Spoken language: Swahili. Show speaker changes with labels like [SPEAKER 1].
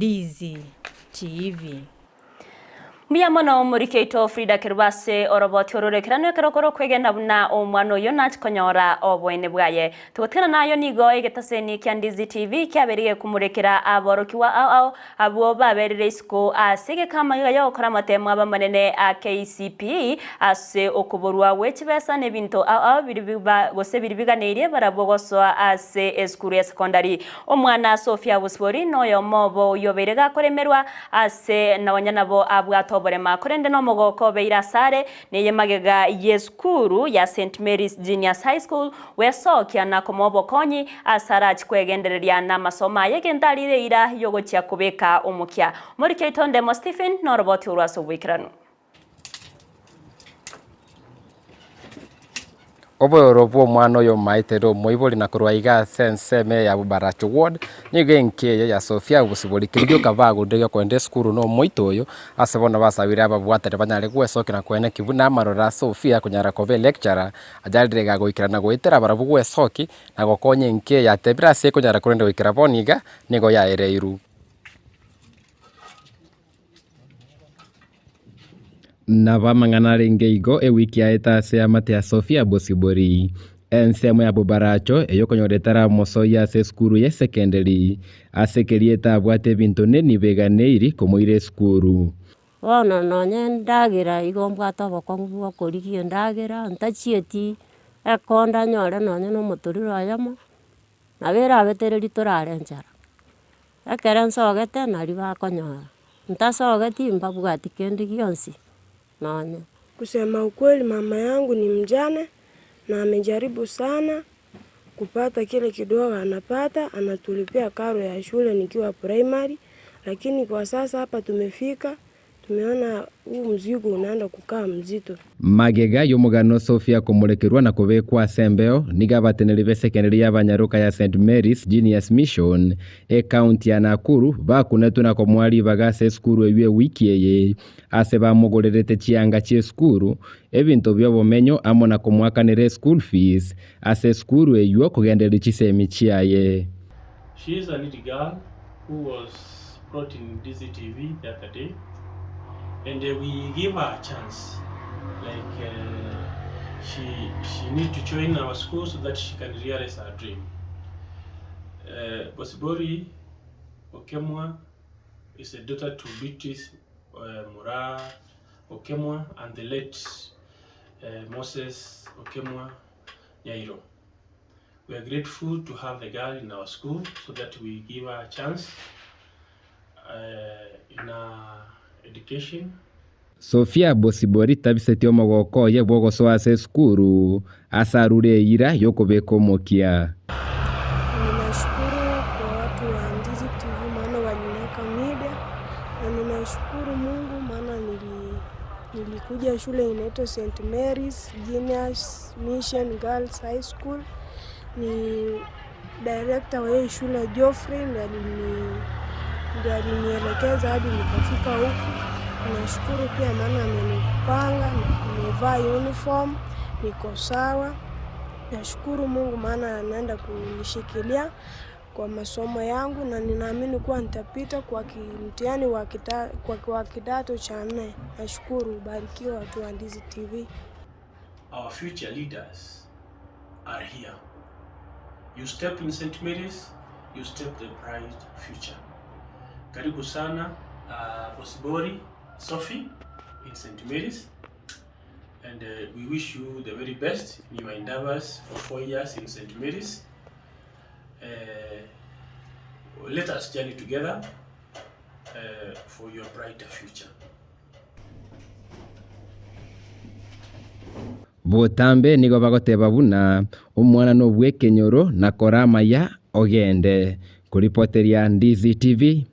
[SPEAKER 1] Ndizi TV.
[SPEAKER 2] Miyamano murikeito Frida Kirbase oroboti ororekerano kerokoro kwegenda na omwano yonat konyora obwene bwaye tugotena nayo nigo egetaseni kya Ndizi TV kyaberiye kumurekera aborokiwa ao abo baberere isiko asege kama yo kora matema bamanene a KCP ase okuborwa wechibesa nebinto ao biribiba gose biribiganire barabogoswa ase eskuru ya secondary omwana Sofia Busbori noyo mobo yoberega koremerwa ase nawanyanabo abwato borema korende no mogoko beira sare neye magega yeskuru ya St Mary's Junior High School wesokia na komobo konyi asara chikwegendereria na masoma yegendarire ira yogochya kubeka omukya muri ketonde mo Stephen no roboti urwaso bwikirano
[SPEAKER 3] Obo mwana yo maitero moiboli na kurwaiga senseme ya Baracho ward nyige nke ya Sofia Busiboli kiryo kavago ndege kwende skuru no moitoyo asebona basabira babwatere banyare gwesoke na kwene kibuna marora Sofia kunyara kobe lecturer ajalirega goikira na goitera barabu gwesoki na gokonye nke ya tebra se kunyara kurende goikira boniga nigo ya ereiru na bamangana rengeigo wiki ya etase ya mate ya Sofia Busiboli ensemo ya Baracho eyokonyoretara moso ya se skuru ya secondary asekerieta bwate bintu neni beganeiri komoire skuru
[SPEAKER 4] ona nonye ndagira igombwata bokongu okorigie ndagira ntachieti ekonda nyore nonye no motoriro ayamo nabera abetereri torarenjara akerenso ogete nari bakonyora ntasogeti mbabwati kendi gionsi nonye.
[SPEAKER 5] Kusema ukweli mama yangu ni mjane na amejaribu sana kupata kile kidogo anapata, anatulipia karo ya shule nikiwa primary, lakini kwa sasa hapa tumefika tumeona huu mzigo unaenda kukaa mzito.
[SPEAKER 3] Magega yomugano Sofia kumurekerwa na kubekwa sembeo niga bateneri be secondary y'abanyaruka ya St Mary's Junior Mission county ya Nakuru bakunetu na komwali bagase skuru ewe wiki eye ase bamugorerete chianga chi skuru ebinto byo bomenyo amo na komwakanire school fees ase skuru eyo kugendera chisemi chiaye.
[SPEAKER 6] She is a little girl who was brought in Ndizi TV the other day, and we give her a chance. Like she need to join our school so that she can realize her dream. Busibori Okemwa is a daughter to Beatrice Furaha Okemwa and the late Moses Okemwa Nyairo. We are grateful to have the girl in our school so that we give her a chance in her education.
[SPEAKER 3] Sofia Busiboli tabiseti omogoko ye bwogoso ase skuru asarure ira yokobeko mokia.
[SPEAKER 5] Ninashukuru kwa watu wa Ndizi TV maana waliniweka media na ninashukuru Mungu maana nilikuja shule inaitwa St Mary's Junior Mission Girls High School. Ni director wa hii shule Geoffrey ndiye alinielekeza hadi nikafika huku. Nashukuru pia maana amenipanga, nimevaa uniform, niko sawa. Nashukuru Mungu maana anaenda kunishikilia kwa masomo yangu na ninaamini kuwa nitapita kwa mtihani wa kidato cha 4. Nashukuru, barikiwa watu wa Ndizi TV.
[SPEAKER 6] Our future leaders are here. You step in St Mary's, you step the bright future. Karibu sana Busiboli Sophie in St Mary's, and we wish you the very best in your endeavors for 4 years in St Mary's. Let us journey together for your brighter future.
[SPEAKER 3] Botambe nigo bagoteba buna omwana no bwekenyoro na korama ya ogende kuripoteria Ndizi TV